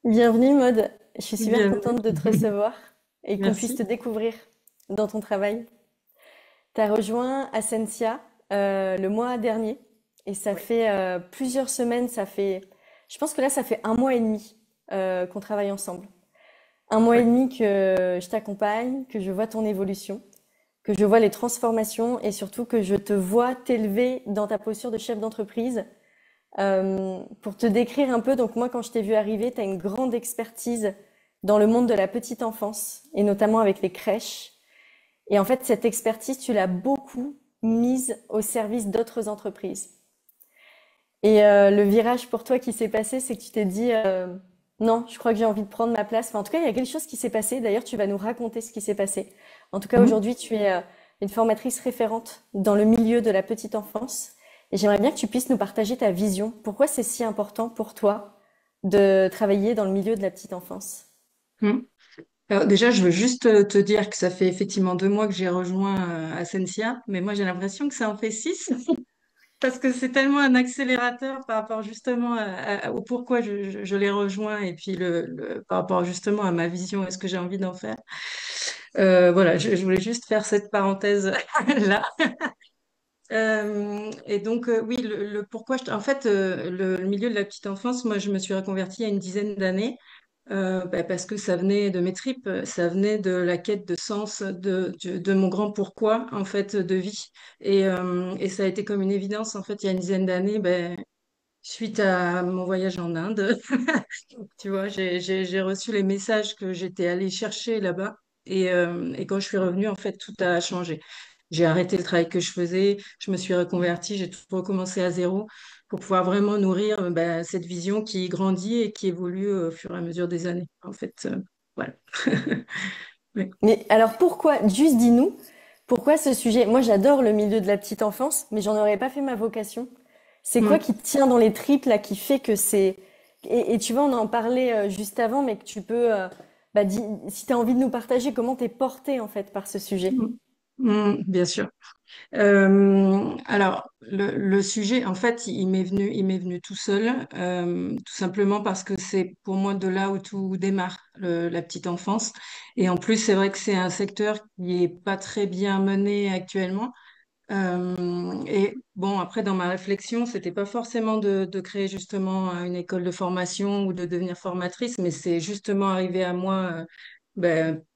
Bienvenue Maude, je suis super Bienvenue. contente de te recevoir et qu'on puisse te Merci. découvrir dans ton travail. Tu as rejoint Ascensia le mois dernier et ça Oui. fait plusieurs semaines, je pense que là ça fait un mois et demi qu'on travaille ensemble. Un mois et Ouais. demi que je t'accompagne, que je vois ton évolution, que je vois les transformations et surtout que je te vois t'élever dans ta posture de chef d'entreprise. Pour te décrire un peu, donc moi quand je t'ai vu arriver, tu as une grande expertise dans le monde de la petite enfance et notamment avec les crèches. Et en fait, cette expertise, tu l'as beaucoup mise au service d'autres entreprises. Et le virage pour toi qui s'est passé, c'est que tu t'es dit non, je crois que j'ai envie de prendre ma place. Enfin, en tout cas, il y a quelque chose qui s'est passé. D'ailleurs, tu vas nous raconter ce qui s'est passé. En tout cas, Mhm. aujourd'hui, tu es une formatrice référente dans le milieu de la petite enfance. Et j'aimerais bien que tu puisses nous partager ta vision. Pourquoi c'est si important pour toi de travailler dans le milieu de la petite enfance? Mhm. Alors déjà, je veux juste te dire que ça fait effectivement 2 mois que j'ai rejoint Ascensia, mais moi j'ai l'impression que ça en fait 6 parce que c'est tellement un accélérateur par rapport justement au pourquoi je l'ai rejoint et puis par rapport justement à ma vision et ce que j'ai envie d'en faire. Voilà, je voulais juste faire cette parenthèse là. Et donc, oui, pourquoi en fait, le milieu de la petite enfance, moi, je me suis reconvertie il y a une dizaine d'années parce que ça venait de mes tripes, ça venait de la quête de sens, de mon grand pourquoi, en fait, de vie. Et ça a été comme une évidence, en fait, il y a une dizaine d'années, suite à mon voyage en Inde, tu vois, j'ai reçu les messages que j'étais allée chercher là-bas. Et quand je suis revenue, en fait, tout a changé. J'ai arrêté le travail que je faisais, je me suis reconvertie, j'ai tout recommencé à zéro pour pouvoir vraiment nourrir cette vision qui grandit et qui évolue au fur et à mesure des années. En fait, voilà. Oui. Mais alors pourquoi, juste dis-nous, pourquoi ce sujet? Moi, j'adore le milieu de la petite enfance, mais j'en aurais pas fait ma vocation. C'est quoi Mm. qui te tient dans les tripes là, qui fait que c'est... Et tu vois, on en parlait juste avant, mais que tu peux, si tu as envie de nous partager comment t'es porté en fait par ce sujet. Mm. Bien sûr. Alors, le sujet, en fait, il m'est venu tout seul, tout simplement parce que c'est pour moi de là où tout démarre, la petite enfance. Et en plus, c'est vrai que c'est un secteur qui est pas très bien mené actuellement. Et bon, après, dans ma réflexion, c'était pas forcément de créer justement une école de formation ou de devenir formatrice, mais c'est justement arrivé à moi,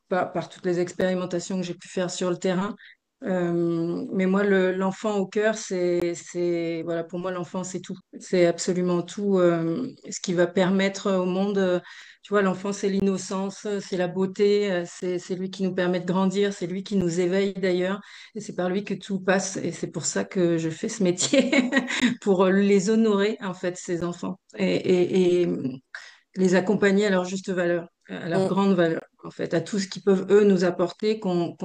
par toutes les expérimentations que j'ai pu faire sur le terrain. Mais moi, l'enfant au cœur, voilà, pour moi, l'enfant, c'est tout. C'est absolument tout, ce qui va permettre au monde, tu vois, l'enfant, c'est l'innocence, c'est la beauté, c'est lui qui nous permet de grandir, c'est lui qui nous éveille d'ailleurs, et c'est par lui que tout passe. Et c'est pour ça que je fais ce métier, pour les honorer, en fait, ces enfants, et les accompagner à leur juste valeur, à leur Mm. grande valeur, en fait, à tout ce qu'ils peuvent, eux, nous apporter, qu'on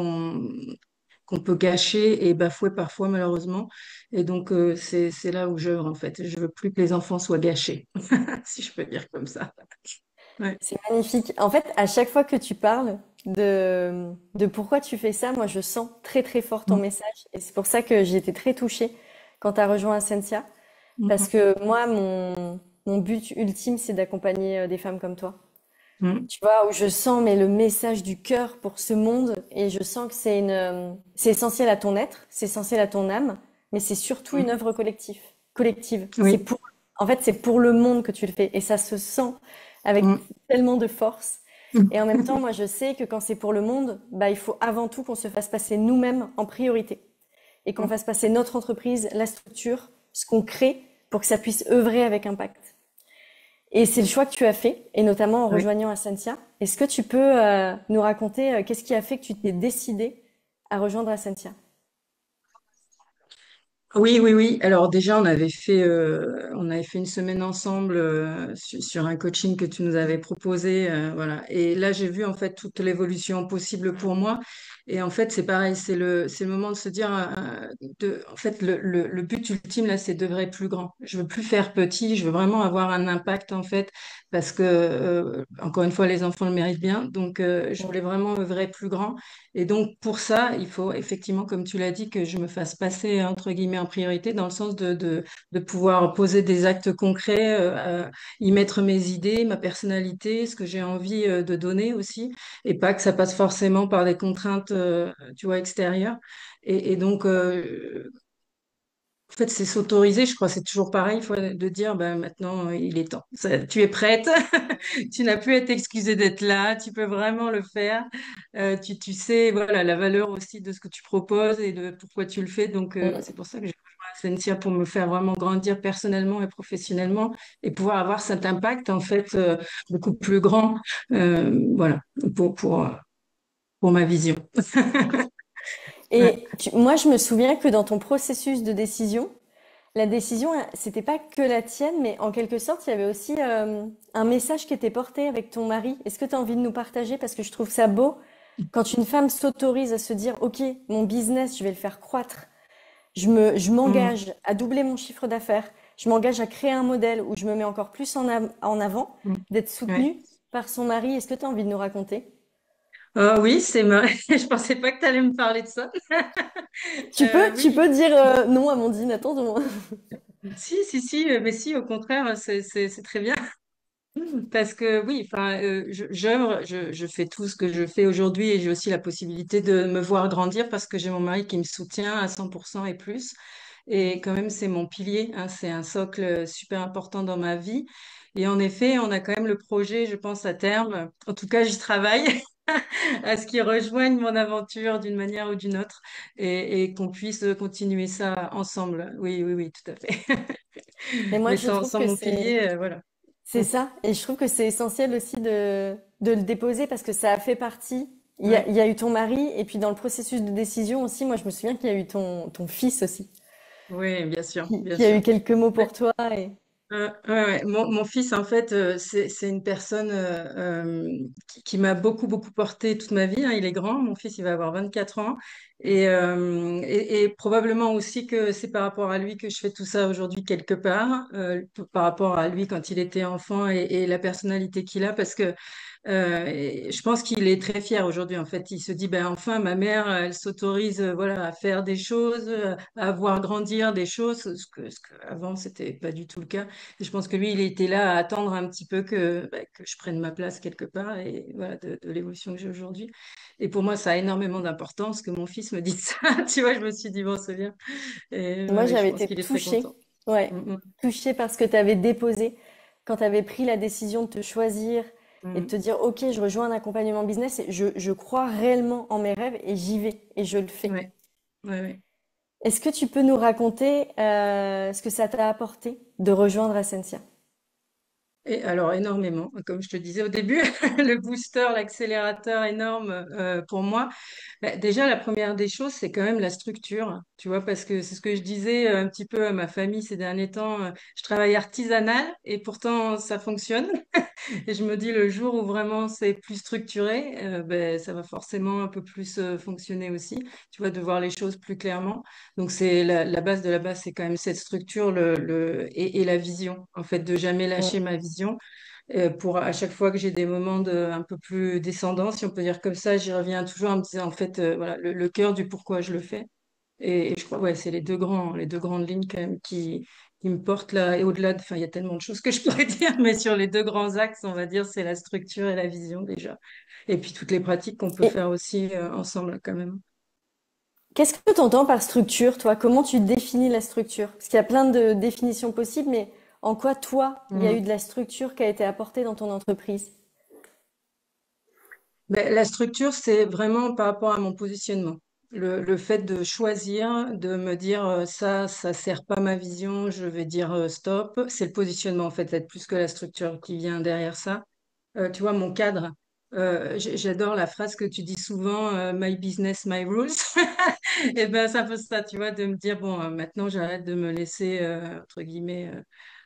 peut gâcher et bafouer parfois, malheureusement. Et donc, c'est là où j'œuvre, en fait. Je veux plus que les enfants soient gâchés, si je peux dire comme ça. Ouais. C'est magnifique. En fait, à chaque fois que tu parles de pourquoi tu fais ça, moi je sens très très fort ton Mm. message. Et c'est pour ça que j'ai été très touchée quand tu as rejoint Ascensia. Parce Mm. que moi, mon but ultime, c'est d'accompagner des femmes comme toi. Mm. Tu vois, où je sens mais le message du cœur pour ce monde et je sens que c'est essentiel à ton être, c'est essentiel à ton âme, mais c'est surtout une Mm. œuvre collective. Oui. En fait, c'est pour le monde que tu le fais et ça se sent avec Mm. tellement de force. Et en même temps, Mm. moi, je sais que quand c'est pour le monde, bah, il faut avant tout qu'on se fasse passer nous-mêmes en priorité et qu'on fasse passer notre entreprise, la structure, ce qu'on crée pour que ça puisse œuvrer avec impact. Et c'est le choix que tu as fait, et notamment en Oui. rejoignant Ascensia. Est-ce que tu peux nous raconter qu'est-ce qui a fait que tu t'es décidé à rejoindre Ascensia? Oui, oui, oui. Alors déjà, on avait fait une semaine ensemble sur un coaching que tu nous avais proposé, voilà. Et là, j'ai vu en fait toute l'évolution possible pour moi. Et en fait, c'est pareil, c'est le moment de se dire, en fait, le but ultime là, c'est d'œuvrer plus grand. Je veux plus faire petit, je veux vraiment avoir un impact en fait, parce que encore une fois, les enfants le méritent bien. Donc, je voulais vraiment œuvrer plus grand. Et donc, pour ça, il faut effectivement, comme tu l'as dit, que je me fasse passer, entre guillemets, en priorité dans le sens de pouvoir poser des actes concrets, y mettre mes idées, ma personnalité, ce que j'ai envie de donner aussi, et pas que ça passe forcément par des contraintes, tu vois, extérieures. Et donc, en fait, c'est s'autoriser, je crois, c'est toujours pareil, il faut de dire, ben, maintenant, il est temps. Tu es prête, tu n'as plus à t'excuser d'être là, tu peux vraiment le faire. Tu sais, voilà, la valeur aussi de ce que tu proposes et de pourquoi tu le fais. Donc, c'est Mm. pour ça que j'ai rejoint Ascensia pour me faire vraiment grandir personnellement et professionnellement et pouvoir avoir cet impact, en fait, beaucoup plus grand, voilà, pour, pour, pour ma vision. Ouais. Et moi, je me souviens que dans ton processus de décision, la décision, c'était pas que la tienne, mais en quelque sorte, il y avait aussi un message qui était porté avec ton mari. Est-ce que tu as envie de nous partager? Parce que je trouve ça beau quand une femme s'autorise à se dire, OK, mon business, je vais le faire croître. Je Mm, m'engage à doubler mon chiffre d'affaires. Je m'engage à créer un modèle où je me mets encore plus en avant, mm, d'être ouais. soutenue par son mari. Est-ce que tu as envie de nous raconter? Ah oui, c'est marrant. Je pensais pas que tu allais me parler de ça. Tu Oui, peux dire non, Amandine, attends. si, mais si, au contraire, c'est très bien. Parce que oui, enfin, j'œuvre, je fais tout ce que je fais aujourd'hui et j'ai aussi la possibilité de me voir grandir parce que j'ai mon mari qui me soutient à 100% et plus. Et quand même, c'est mon pilier, hein, c'est un socle super important dans ma vie. Et en effet, on a quand même le projet, je pense, à terme. En tout cas, j'y travaille à ce qu'il rejoigne mon aventure d'une manière ou d'une autre et qu'on puisse continuer ça ensemble. Oui, oui, oui, tout à fait. Mais moi, Mais je trouve sans que mon pilier, voilà. c'est ça. Et je trouve que c'est essentiel aussi de le déposer parce que ça a fait partie. Ouais. Il y a eu ton mari et puis dans le processus de décision aussi, moi, je me souviens qu'il y a eu ton fils aussi Oui, bien sûr, bien qui a eu sûr. quelques mots pour toi. Et... Ouais, ouais. Mon fils, en fait, c'est une personne qui m'a beaucoup, beaucoup porté toute ma vie, hein. Il est grand, mon fils, il va avoir 24 ans. Et probablement aussi que c'est par rapport à lui que je fais tout ça aujourd'hui quelque part, par rapport à lui quand il était enfant et la personnalité qu'il a, parce que et je pense qu'il est très fier aujourd'hui. En fait, il se dit, ben enfin, ma mère, elle s'autorise, voilà, à faire des choses, à voir grandir des choses, ce que avant c'était pas du tout le cas. Et je pense que lui, il était là à attendre un petit peu que je prenne ma place quelque part et voilà de l'évolution que j'ai aujourd'hui. Et pour moi, ça a énormément d'importance que mon fils me dise ça. Tu vois, je me suis dit bon, c'est bien. Et Moi, je j'avais pense été qu'il est très touchée. content. Ouais, Mm, touchée par ce que tu avais déposé quand tu avais pris la décision de te choisir et de mm, te dire, OK, je rejoins un accompagnement business et je crois réellement en mes rêves et j'y vais et je le mm. fais. Ouais, ouais, ouais. Est-ce que tu peux nous raconter ce que ça t'a apporté de rejoindre Ascensia? Et alors énormément, comme je te disais au début, le booster, l'accélérateur énorme pour moi. Bah, déjà, la première des choses, c'est quand même la structure, tu vois, parce que c'est ce que je disais un petit peu à ma famille ces derniers temps. Je travaille artisanal et pourtant ça fonctionne. Et je me dis, le jour où vraiment c'est plus structuré, ben, ça va forcément un peu plus fonctionner aussi. Tu vois, de voir les choses plus clairement. Donc, c'est la base de la base, c'est quand même cette structure et la vision, en fait, de jamais lâcher Mm. ma vision. Pour à chaque fois que j'ai des moments un peu plus descendants, si on peut dire comme ça, j'y reviens toujours en me disant, en fait, voilà, le cœur du pourquoi je le fais. Et je crois, ouais, c'est les deux grandes lignes quand même qui me portent là. Et au-delà, enfin, il y a tellement de choses que je pourrais dire, mais sur les deux grands axes, on va dire, c'est la structure et la vision déjà. Et puis toutes les pratiques qu'on peut Et faire aussi ensemble quand même. qu'est-ce que tu entends par structure, toi? Comment tu définis la structure? Parce qu'il y a plein de définitions possibles, mais en quoi, toi, il y a eu Mm. de la structure qui a été apportée dans ton entreprise? Ben, la structure, c'est vraiment par rapport à mon positionnement. Le fait de choisir, de me dire ça sert pas ma vision, je vais dire stop. C'est le positionnement en fait, être plus que la structure qui vient derrière ça. Tu vois, mon cadre, j'adore la phrase que tu dis souvent, My business, my rules. Et ben, c'est un peu ça, tu vois, de me dire, bon, maintenant, j'arrête de me laisser, entre guillemets,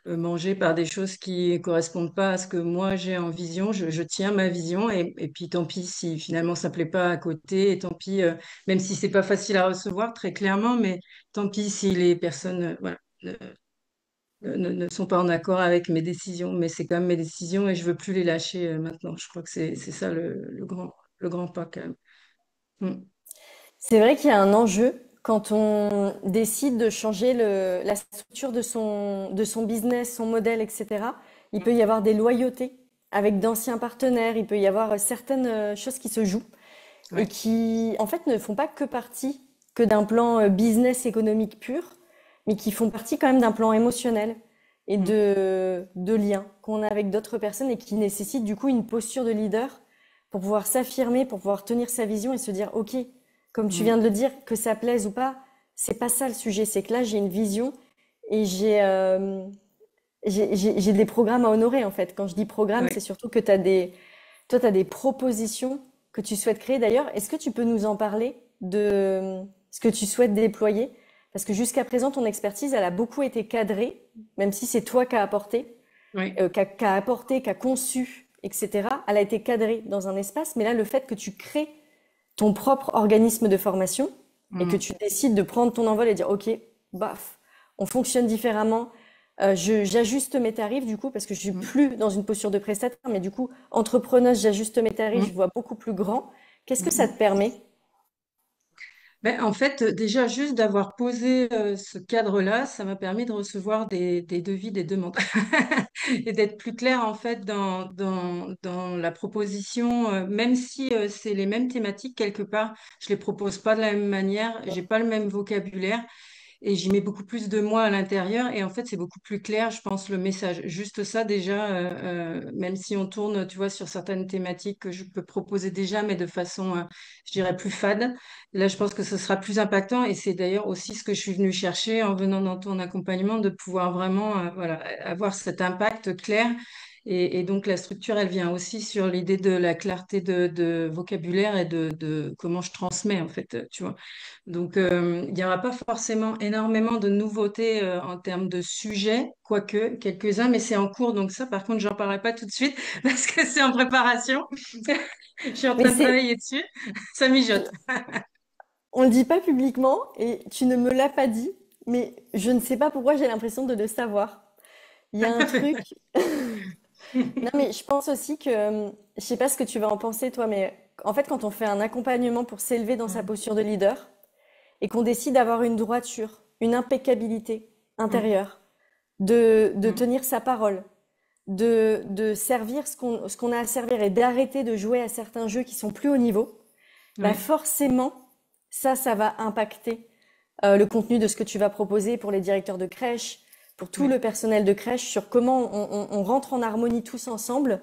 manger par des choses qui correspondent pas à ce que moi j'ai en vision. Je tiens ma vision et puis tant pis si finalement ça plaît pas à côté, et tant pis, même si c'est pas facile à recevoir très clairement, mais tant pis si les personnes, voilà, ne sont pas en accord avec mes décisions, mais c'est quand même mes décisions et je veux plus les lâcher maintenant. Je crois que c'est ça le grand pas quand même. Mm. C'est vrai qu'il y a un enjeu quand on décide de changer la structure de son business, son modèle, etc., il peut y avoir des loyautés avec d'anciens partenaires, il peut y avoir certaines choses qui se jouent et Ouais. qui, en fait, ne font pas que partie que d'un plan business économique pur, mais qui font partie quand même d'un plan émotionnel et Mm. de liens qu'on a avec d'autres personnes et qui nécessitent du coup une posture de leader pour pouvoir s'affirmer, pour pouvoir tenir sa vision et se dire, OK, comme tu Mm. viens de le dire, que ça plaise ou pas, c'est pas ça le sujet. C'est que là, j'ai une vision et j'ai des programmes à honorer, en fait. Quand je dis programme, c'est Ouais. surtout que toi, tu as des propositions que tu souhaites créer. D'ailleurs, est-ce que tu peux nous en parler de ce que tu souhaites déployer? Parce que jusqu'à présent, ton expertise, elle a beaucoup été cadrée, même si c'est toi qui as apporté, Ouais. qui a conçu, etc. Elle a été cadrée dans un espace, mais là, le fait que tu crées ton propre organisme de formation et que Mm. tu décides de prendre ton envol et dire, OK, baf, on fonctionne différemment. J'ajuste mes tarifs du coup parce que je suis Mm. plus dans une posture de prestataire, mais du coup, entrepreneuse, j'ajuste mes tarifs, je Mm. vois beaucoup plus grand. Qu'est-ce que ça Mm. te permet? Ben, en fait, déjà, juste d'avoir posé ce cadre-là, ça m'a permis de recevoir des devis, des demandes et d'être plus clair, en fait, dans la proposition, même si c'est les mêmes thématiques quelque part, je les propose pas de la même manière, j'ai pas le même vocabulaire. Et j'y mets beaucoup plus de moi à l'intérieur et en fait c'est beaucoup plus clair, je pense, le message. Juste ça déjà, même si on tourne, tu vois, sur certaines thématiques que je peux proposer déjà, mais de façon, je dirais, plus fade. Là, je pense que ce sera plus impactant et c'est d'ailleurs aussi ce que je suis venue chercher en venant dans ton accompagnement, de pouvoir vraiment, voilà, avoir cet impact clair. Et donc la structure, elle vient aussi sur l'idée de la clarté de vocabulaire et de comment je transmets en fait, tu vois. Donc, il n'y aura pas forcément énormément de nouveautés en termes de sujets, quoique quelques-uns, mais c'est en cours. Donc ça, par contre, j'en parlerai pas tout de suite parce que c'est en préparation. Je suis en Mais train de travailler dessus. Ça mijote. on le dit pas publiquement et tu ne me l'as pas dit, mais je ne sais pas pourquoi j'ai l'impression de le savoir. Il y a un truc. Non, mais je pense aussi que, je sais pas ce que tu vas en penser toi, mais en fait, quand on fait un accompagnement pour s'élever dans sa Mm, posture de leader et qu'on décide d'avoir une droiture, une impeccabilité mm, intérieure, de mm. tenir sa parole, de servir ce qu'on a à servir et d'arrêter de jouer à certains jeux qui sont plus haut niveau, bah Ouais, forcément, ça va impacter le contenu de ce que tu vas proposer pour les directeurs de crèche, pour tout le ouais. personnel de crèche, sur comment on rentre en harmonie tous ensemble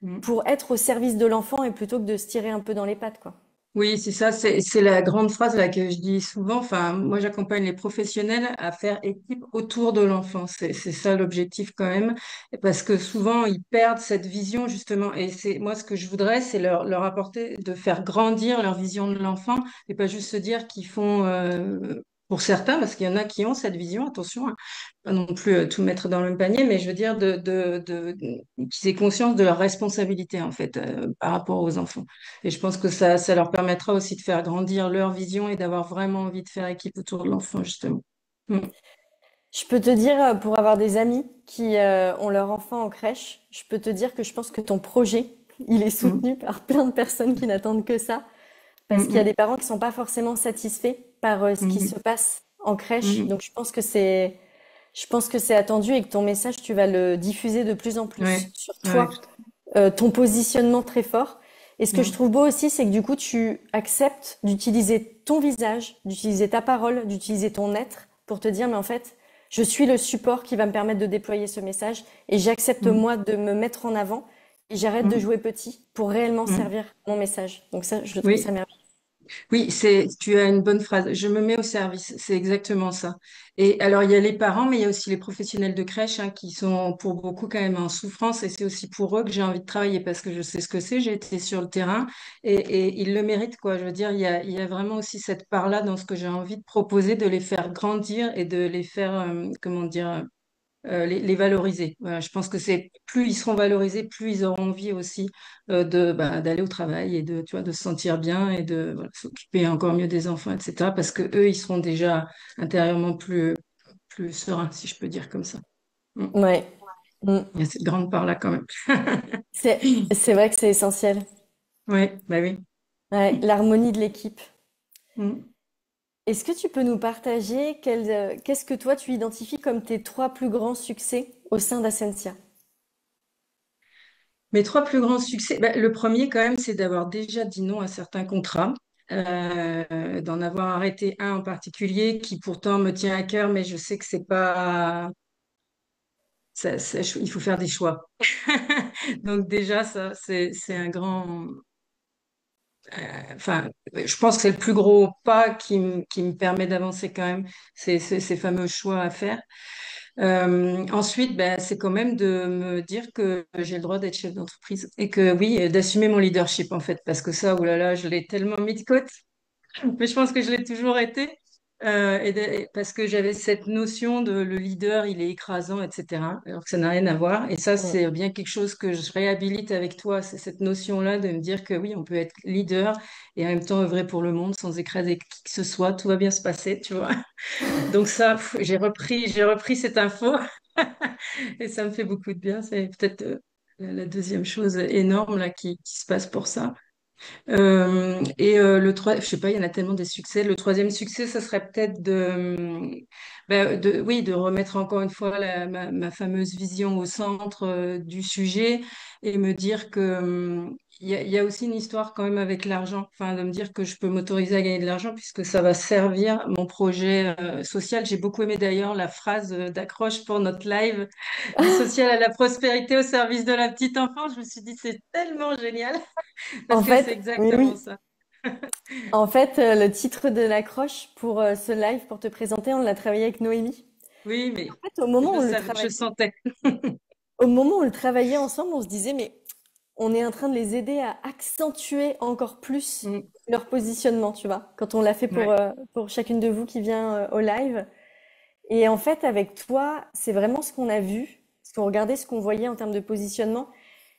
Mm. pour être au service de l'enfant et plutôt que de se tirer un peu dans les pattes, quoi. Oui, c'est ça, c'est la grande phrase là que je dis souvent. Enfin, moi, j'accompagne les professionnels à faire équipe autour de l'enfant. C'est ça l'objectif quand même, parce que souvent ils perdent cette vision justement. Et c'est moi ce que je voudrais, c'est leur apporter de faire grandir leur vision de l'enfant et pas juste se dire qu'ils font pour certains, parce qu'il y en a qui ont cette vision. Attention, hein, pas non plus tout mettre dans le même panier, mais je veux dire qu'ils aient conscience de leur responsabilité en fait par rapport aux enfants. Et je pense que ça leur permettra aussi de faire grandir leur vision et d'avoir vraiment envie de faire équipe autour de l'enfant, justement. Mm. Je peux te dire, pour avoir des amis qui ont leur enfant en crèche, je peux te dire que je pense que ton projet, il est Mm. soutenu par plein de personnes qui n'attendent que ça, parce qu'il y a Mm. des parents qui sont pas forcément satisfaits par ce qui se Mm. passe en crèche. Mm. Donc je pense que c'est attendu et que ton message, tu vas le diffuser de plus en plus Ouais, sur ouais. toi, ton positionnement très fort. Et ce que je Mm. trouve beau aussi, c'est que du coup, tu acceptes d'utiliser ton visage, d'utiliser ta parole, d'utiliser ton être pour te dire, mais en fait, je suis le support qui va me permettre de déployer ce message et j'accepte Mm. moi de me mettre en avant et j'arrête de Mm. jouer petit pour réellement Mm. servir mon message. Donc ça, je trouve ça Oui, merveilleux. oui, tu as une bonne phrase. Je me mets au service. C'est exactement ça. Et alors, il y a les parents, mais il y a aussi les professionnels de crèche, hein, qui sont pour beaucoup quand même en souffrance. Et c'est aussi pour eux que j'ai envie de travailler parce que je sais ce que c'est. J'ai été sur le terrain et ils le méritent, quoi. Je veux dire, il y a vraiment aussi cette part-là dans ce que j'ai envie de proposer, de les faire grandir et de les faire, comment dire, les valoriser. Voilà, je pense que c'est plus ils seront valorisés, plus ils auront envie aussi d'aller au travail et tu vois, de se sentir bien et de voilà, s'occuper encore mieux des enfants, etc. Parce que eux, ils seront déjà intérieurement plus sereins, si je peux dire comme ça. Mm. Ouais. Mm. Il y a cette grande part-là quand même. C'est vrai que c'est essentiel. Ouais, bah oui. Ouais, l'harmonie de l'équipe. Mm. Est-ce que tu peux nous partager qu'est-ce que toi tu identifies comme tes trois plus grands succès au sein d'Ascensia? Mes trois plus grands succès, ben, le premier quand même, c'est d'avoir déjà dit non à certains contrats, d'en avoir arrêté un en particulier qui pourtant me tient à cœur, mais je sais que c'est pas, il faut faire des choix. Donc déjà, ça, c'est un grand, enfin, je pense que c'est le plus gros pas qui me permet d'avancer quand même, ces fameux choix à faire. Ensuite, ben, c'est quand même de me dire que j'ai le droit d'être chef d'entreprise et que oui, d'assumer mon leadership en fait, parce que ça, oulala, je l'ai tellement mis de côté, mais je pense que je l'ai toujours été. Parce que j'avais cette notion de le leader, il est écrasant, etc. Alors que ça n'a rien à voir. Et ça, Mm. c'est bien quelque chose que je réhabilite avec toi. C'est cette notion-là de me dire que oui, on peut être leader et en même temps œuvrer pour le monde sans écraser qui que ce soit. Tout va bien se passer, tu vois. Donc ça, j'ai repris cette info et ça me fait beaucoup de bien. C'est peut-être la deuxième chose énorme là qui se passe pour ça. Je sais pas, il y en a tellement des succès. Le troisième succès, ça serait peut-être oui, de remettre encore une fois ma fameuse vision au centre du sujet et me dire que il y a aussi une histoire quand même avec l'argent. Enfin, de me dire que je peux m'autoriser à gagner de l'argent puisque ça va servir mon projet social. J'ai beaucoup aimé d'ailleurs la phrase d'accroche pour notre live du social à la prospérité au service de la petite enfance. Je me suis dit, c'est tellement génial. En Parce que c'est fait, oui, exactement oui. ça. En fait, le titre de l'accroche pour ce live, pour te présenter, on l'a travaillé avec Noémie. Oui, mais En fait, au moment où on le je travaillait, sentais. au moment où on le travaillait ensemble, on se disait, mais on est en train de les aider à accentuer encore plus Mm, leur positionnement, tu vois, quand on l'a fait ouais. pour chacune de vous qui vient au live. Et en fait, avec toi, c'est vraiment ce qu'on a vu, ce qu'on regardait, ce qu'on voyait en termes de positionnement.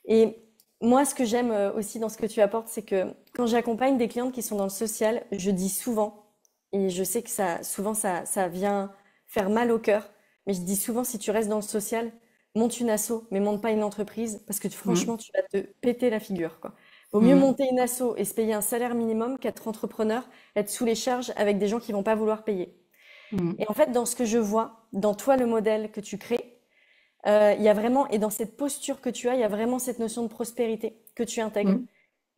Et moi, ce que j'aime aussi dans ce que tu apportes, c'est que quand j'accompagne des clientes qui sont dans le social, je dis souvent, et je sais que souvent, ça vient faire mal au cœur, mais je dis souvent, si tu restes dans le social, monte une asso, mais monte pas une entreprise, parce que Mm, franchement, tu vas te péter la figure, quoi. Vaut mieux mm, monter une asso et se payer un salaire minimum qu'être entrepreneur, être sous les charges avec des gens qui vont pas vouloir payer. mm, Et en fait, dans ce que je vois, dans toi, le modèle que tu crées, il y a vraiment, et dans cette posture que tu as, il y a vraiment cette notion de prospérité que tu intègres. mm,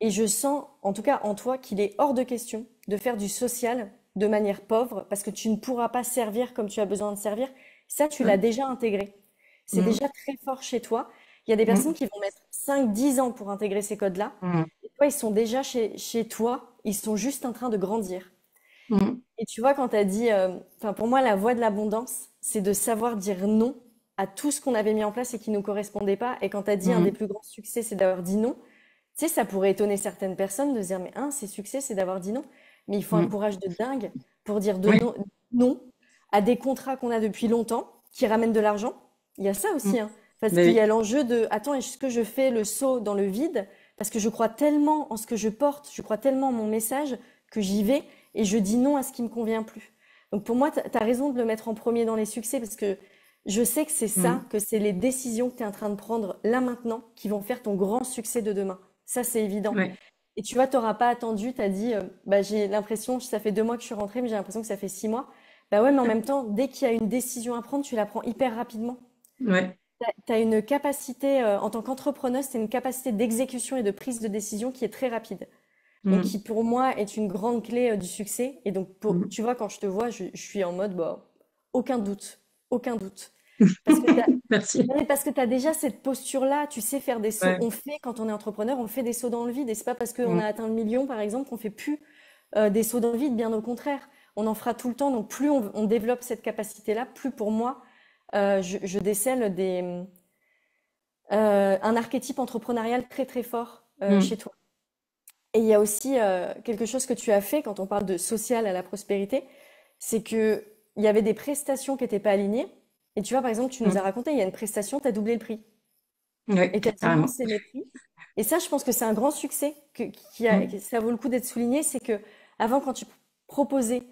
Et je sens, en tout cas en toi, qu'il est hors de question de faire du social de manière pauvre parce que tu ne pourras pas servir comme tu as besoin de servir. Ça, tu l'as ouais, déjà intégré. C'est mm, déjà très fort chez toi. Il y a des personnes mm, qui vont mettre 5, 10 ans pour intégrer ces codes-là. mm, Et toi, ils sont déjà chez toi. Ils sont juste en train de grandir. mm, Et tu vois, quand tu as dit, enfin, pour moi, la voie de l'abondance, c'est de savoir dire non à tout ce qu'on avait mis en place et qui nous correspondait pas. Et quand tu as dit un des mm, plus grands succès, c'est d'avoir dit non, tu sais, ça pourrait étonner certaines personnes de se dire, mais c'est succès, c'est d'avoir dit non. Mais il faut un mm. courage de dingue pour dire de Oui. non, non à des contrats qu'on a depuis longtemps, qui ramènent de l'argent. Il y a ça Mm. aussi, hein. Parce Ben qu'il y a oui. l'enjeu de, attends, est-ce que je fais le saut dans le vide? Parce que je crois tellement en ce que je porte, je crois tellement en mon message que j'y vais et je dis non à ce qui me convient plus. Donc pour moi, tu as raison de le mettre en premier dans les succès parce que je sais que c'est ça, Mm, que c'est les décisions que tu es en train de prendre là maintenant qui vont faire ton grand succès de demain. Ça, c'est évident. ouais. Et tu vois, tu n'auras pas attendu, tu as dit, bah, j'ai l'impression, ça fait 2 mois que je suis rentrée, mais j'ai l'impression que ça fait 6 mois. Bah ouais, mais en même temps, dès qu'il y a une décision à prendre, tu la prends hyper rapidement. Ouais. Tu as une capacité, en tant qu'entrepreneuse, c'est une capacité d'exécution et de prise de décision qui est très rapide. Donc, qui Mm, pour moi est une grande clé du succès. Et donc, mm. tu vois, quand je te vois, je suis en mode, bah, aucun doute, aucun doute. Parce que Merci. non, mais parce que tu as déjà cette posture-là, tu sais faire des sauts. Ouais. On fait, quand on est entrepreneur, on fait des sauts dans le vide. Et c'est pas parce qu'on Mm, a atteint le million, par exemple, qu'on fait plus des sauts dans le vide, bien au contraire. On en fera tout le temps. Donc plus on développe cette capacité-là, plus pour moi, je décèle un archétype entrepreneurial très très fort chez mm, toi. Et il y a aussi quelque chose que tu as fait quand on parle de social à la prospérité, c'est que il y avait des prestations qui n'étaient pas alignées. Et tu vois, par exemple, tu nous as mm. raconté, il y a une prestation, tu as doublé le prix. Ouais, Et tu as dit non, carrément. c'est mépris. Et ça, je pense que c'est un grand succès, que Mm, ça vaut le coup d'être souligné, c'est que avant, quand tu proposais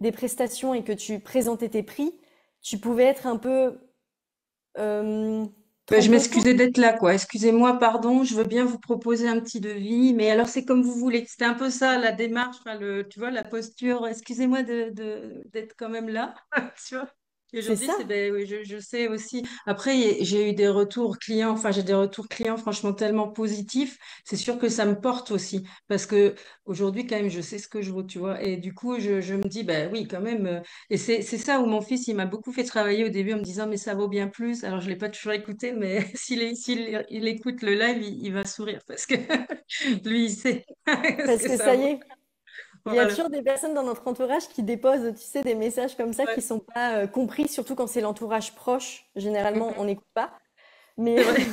des prestations et que tu présentais tes prix, tu pouvais être un peu, euh, Ben, je30%? m'excusais d'être là, quoi. Excusez-moi, pardon, je veux bien vous proposer un petit devis, mais alors c'est comme vous voulez. C'était un peu ça, la démarche, enfin, tu vois, la posture. Excusez-moi d'être quand même là, tu vois. Et C'est aujourd'hui, ça. ben, oui, je sais aussi. Après, j'ai eu des retours clients, enfin, j'ai des retours clients franchement tellement positifs. C'est sûr que ça me porte aussi, parce que aujourd'hui, quand même, je sais ce que je vaux, tu vois. Et du coup, je me dis, ben oui, quand même. Et c'est ça où mon fils, il m'a beaucoup fait travailler au début en me disant, mais ça vaut bien plus. Alors, je l'ai pas toujours écouté, mais s'il écoute le live, il va sourire parce que lui, il sait ce Parce que que ça ça y vaut. est, il y a Voilà. toujours des personnes dans notre entourage qui déposent, tu sais, des messages comme ça Ouais. qui sont pas compris, surtout quand c'est l'entourage proche. Généralement, Mhm. on n'écoute pas. Mais, C'est vrai.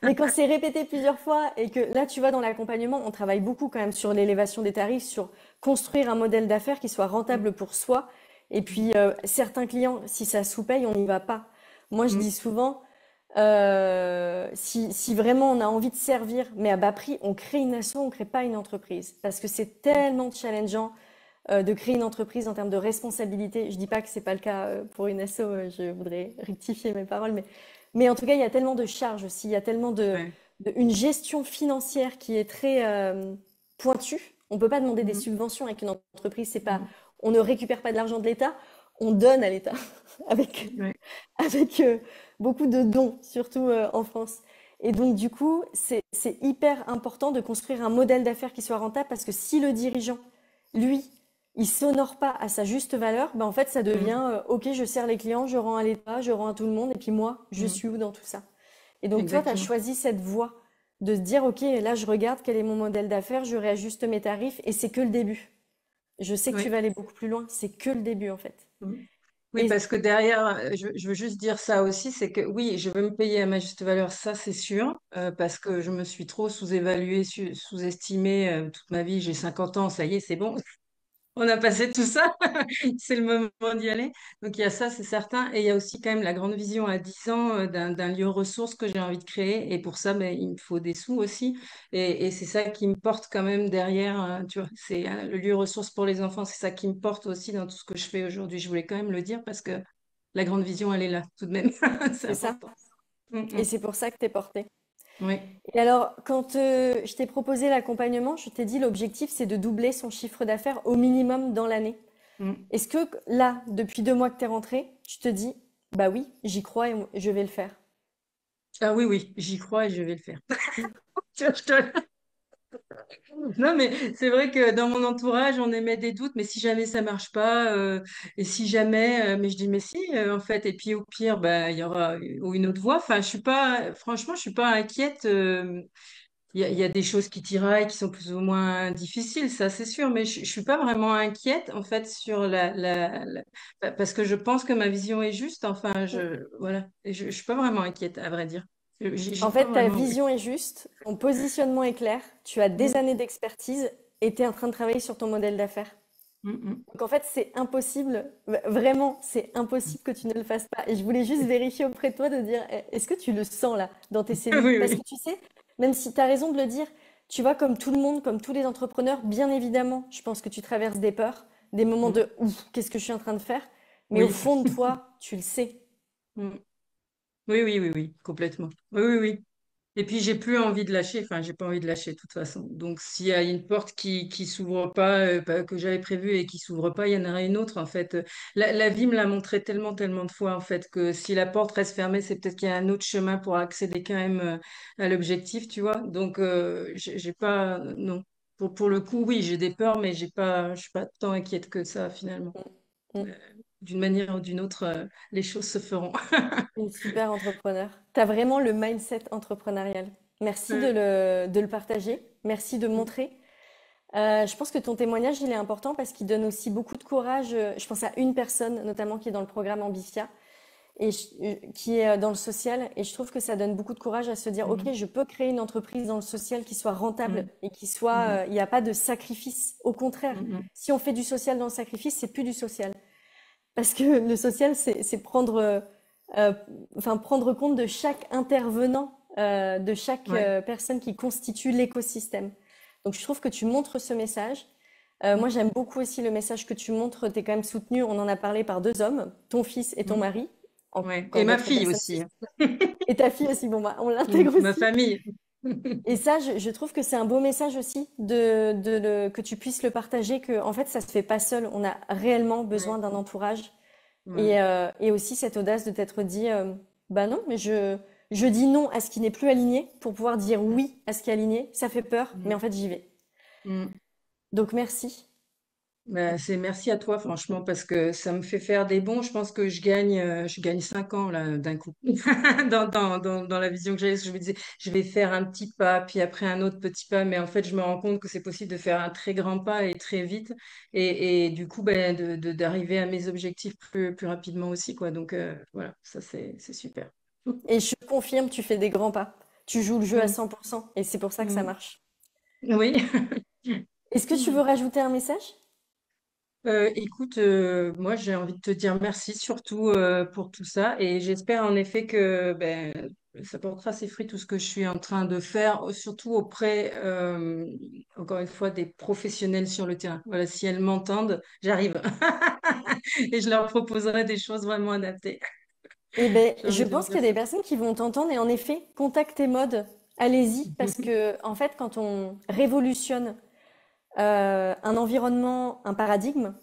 mais quand c'est répété plusieurs fois et que là, tu vois, dans l'accompagnement, on travaille beaucoup quand même sur l'élévation des tarifs, sur construire un modèle d'affaires qui soit rentable pour soi. Et puis, certains clients, si ça sous-paye, on n'y va pas. Moi, je Mhm. dis souvent, si vraiment on a envie de servir, mais à bas prix, on crée une asso, on crée pas une entreprise. Parce que c'est tellement challengeant de créer une entreprise en termes de responsabilité. Je dis pas que c'est pas le cas pour une asso, je voudrais rectifier mes paroles, mais en tout cas, il y a tellement de charges aussi, il y a tellement Ouais. une gestion financière qui est très pointue. On peut pas demander des Mhm. subventions avec une entreprise, c'est pas, Mhm. on ne récupère pas de l'argent de l'État, on donne à l'État avec Ouais. avec beaucoup de dons, surtout en France. Et donc, du coup, c'est hyper important de construire un modèle d'affaires qui soit rentable parce que si le dirigeant, lui, il s'honore pas à sa juste valeur, ben en fait, ça Mhm. devient OK, je sers les clients, je rends à l'État, je rends à tout le monde, et puis moi, je Mhm. suis où dans tout ça? Et donc, toi, tu as Exactement. choisi cette voie de se dire OK, là, je regarde quel est mon modèle d'affaires, je réajuste mes tarifs, et c'est que le début. Je sais que tu Oui. vas aller beaucoup plus loin, c'est que le début, en fait. Mhm. Oui, Et parce que derrière, je veux juste dire ça aussi, c'est que oui, je veux me payer à ma juste valeur, ça c'est sûr, parce que je me suis trop sous-évaluée, sous-estimée toute ma vie. J'ai 50 ans, ça y est, c'est bon. On a passé tout ça, c'est le moment d'y aller. Donc il y a ça, c'est certain. Et il y a aussi quand même la grande vision à 10 ans d'un lieu ressource que j'ai envie de créer. Et pour ça, ben, il me faut des sous aussi. Et c'est ça qui me porte quand même derrière. Tu vois, c'est le lieu ressource pour les enfants, c'est ça qui me porte aussi dans tout ce que je fais aujourd'hui. Je voulais quand même le dire parce que la grande vision, elle est là tout de même. C'est c'est ça. important. Mm, Et mm. c'est pour ça que tu es porté. Oui. Et alors, quand je t'ai proposé l'accompagnement, je t'ai dit l'objectif, c'est de doubler son chiffre d'affaires au minimum dans l'année. Mm. Est-ce que là, depuis 2 mois que tu es rentré, tu te dis, bah oui, j'y crois et je vais le faire. Ah oui, oui, j'y crois et je vais le faire. Tu vois, je te Non, mais c'est vrai que dans mon entourage, on émet des doutes, mais si jamais ça marche pas, et si jamais, mais je dis, mais si, en fait, et puis au pire, ben, il y aura ou une autre voie. Enfin, je suis pas, franchement, je suis pas inquiète. Il y a des choses qui tiraillent, qui sont plus ou moins difficiles, ça, c'est sûr, mais je suis pas vraiment inquiète, en fait, sur parce que je pense que ma vision est juste. Enfin, voilà, et je suis pas vraiment inquiète, à vrai dire. J'y En crois fait, ta vraiment, oui. vision est juste, ton positionnement est clair, tu as des Mm, années d'expertise et tu es en train de travailler sur ton modèle d'affaires. mm, Donc en fait, c'est impossible, vraiment, c'est mm. impossible que tu ne le fasses pas. Et je voulais juste vérifier auprès de toi de dire, est-ce que tu le sens là, dans tes cellules? Oui, Parce que oui. tu sais, même si tu as raison de le dire, tu vois, comme tout le monde, comme tous les entrepreneurs, bien évidemment, je pense que tu traverses des peurs, des moments Mm. de ouf, qu'est-ce que je suis en train de faire? Mais au Oui. fond de toi, tu le sais. Mm. Oui, oui, oui, oui, complètement. Oui, oui, oui. Et puis, j'ai plus envie de lâcher. Enfin, j'ai pas envie de lâcher de toute façon. Donc, s'il y a une porte qui s'ouvre pas, que j'avais prévue et qui s'ouvre pas, il y en aura une autre, en fait. La vie me l'a montré tellement, tellement de fois, en fait, que si la porte reste fermée, c'est peut-être qu'il y a un autre chemin pour accéder quand même à l'objectif, tu vois. Donc, j'ai pas, non. Pour le coup, oui, j'ai des peurs, mais je suis pas tant inquiète que ça, finalement. Mm. Euh, D'une manière ou d'une autre, les choses se feront. Une super entrepreneur. Tu as vraiment le mindset entrepreneurial. Merci de le partager. Merci de montrer. Je pense que ton témoignage, il est important parce qu'il donne aussi beaucoup de courage. Je pense à une personne, notamment, qui est dans le programme Ambitia et qui est dans le social. Et je trouve que ça donne beaucoup de courage à se dire, OK, Mhm. je peux créer une entreprise dans le social qui soit rentable Mhm. et qui soit, Mhm. il n'y a pas de sacrifice. Au contraire, Mhm. si on fait du social dans le sacrifice, c'est plus du social. Parce que le social, c'est prendre, euh, enfin, prendre compte de chaque intervenant, de chaque Ouais. personne qui constitue l'écosystème. Donc, je trouve que tu montres ce message. Moi, j'aime beaucoup aussi le message que tu montres. Tu es quand même soutenu, on en a parlé par deux hommes, ton fils et ton Mhm. mari. Ouais. Et encore ma d'autres fille personnes. aussi. Et ta fille aussi, bon, bah, on l'intègre Ma aussi. famille. Et ça, je trouve que c'est un beau message aussi que tu puisses le partager, que en fait, ça se fait pas seul. On a réellement besoin Ouais. d'un entourage. Ouais. Et aussi cette audace de t'être dit, bah non, mais je dis non à ce qui n'est plus aligné pour pouvoir dire oui à ce qui est aligné. Ça fait peur, mais Mm. en fait, j'y vais. Mm. Donc merci. Bah, c'est merci à toi, franchement, parce que ça me fait faire des bons. Je pense que je gagne 5 ans là d'un coup dans la vision que j'avais. Parce que je me disais, je vais faire un petit pas, puis après un autre petit pas, mais en fait, je me rends compte que c'est possible de faire un très grand pas et très vite, et du coup, ben, d'arriver à mes objectifs plus rapidement aussi, quoi. Donc voilà, ça c'est super. Et je confirme, tu fais des grands pas. Tu joues le jeu à Mm. 100%, et c'est pour ça que ça Mm. marche. Oui. Est-ce que tu veux rajouter un message? Écoute, moi j'ai envie de te dire merci surtout pour tout ça et j'espère en effet que ben, ça portera ses fruits tout ce que je suis en train de faire, surtout auprès, encore une fois, des professionnels sur le terrain. Voilà, si elles m'entendent, j'arrive et je leur proposerai des choses vraiment adaptées. Eh ben, J'ai je envie de leur pense qu'il dire y a des ça. personnes qui vont t'entendre et en effet, contacte tes modes. Allez-y, parce que en fait, quand on révolutionne un environnement, un paradigme,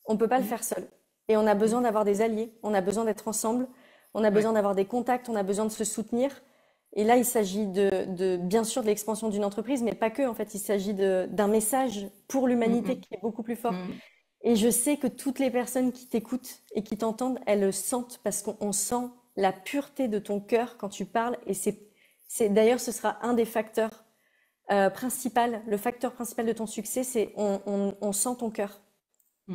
on peut pas le faire seul. Et on a besoin d'avoir des alliés, on a besoin d'être ensemble, on a Ouais. besoin d'avoir des contacts, on a besoin de se soutenir. Et là, il s'agit bien sûr de l'expansion d'une entreprise, mais pas que. En fait, il s'agit d'un message pour l'humanité Mm, qui est beaucoup plus fort. mm, Et je sais que toutes les personnes qui t'écoutent et qui t'entendent, elles le sentent parce qu'on sent la pureté de ton cœur quand tu parles. Et d'ailleurs, ce sera un des facteurs principal, le facteur principal de ton succès, c'est on sent ton cœur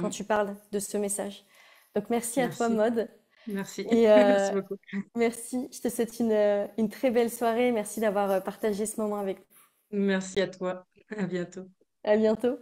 quand mm. tu parles de ce message. Donc merci à toi, Merci, Maude. merci, Et merci beaucoup. merci, je te souhaite une très belle soirée. Merci d'avoir partagé ce moment avec nous. Merci à toi. À bientôt. À bientôt.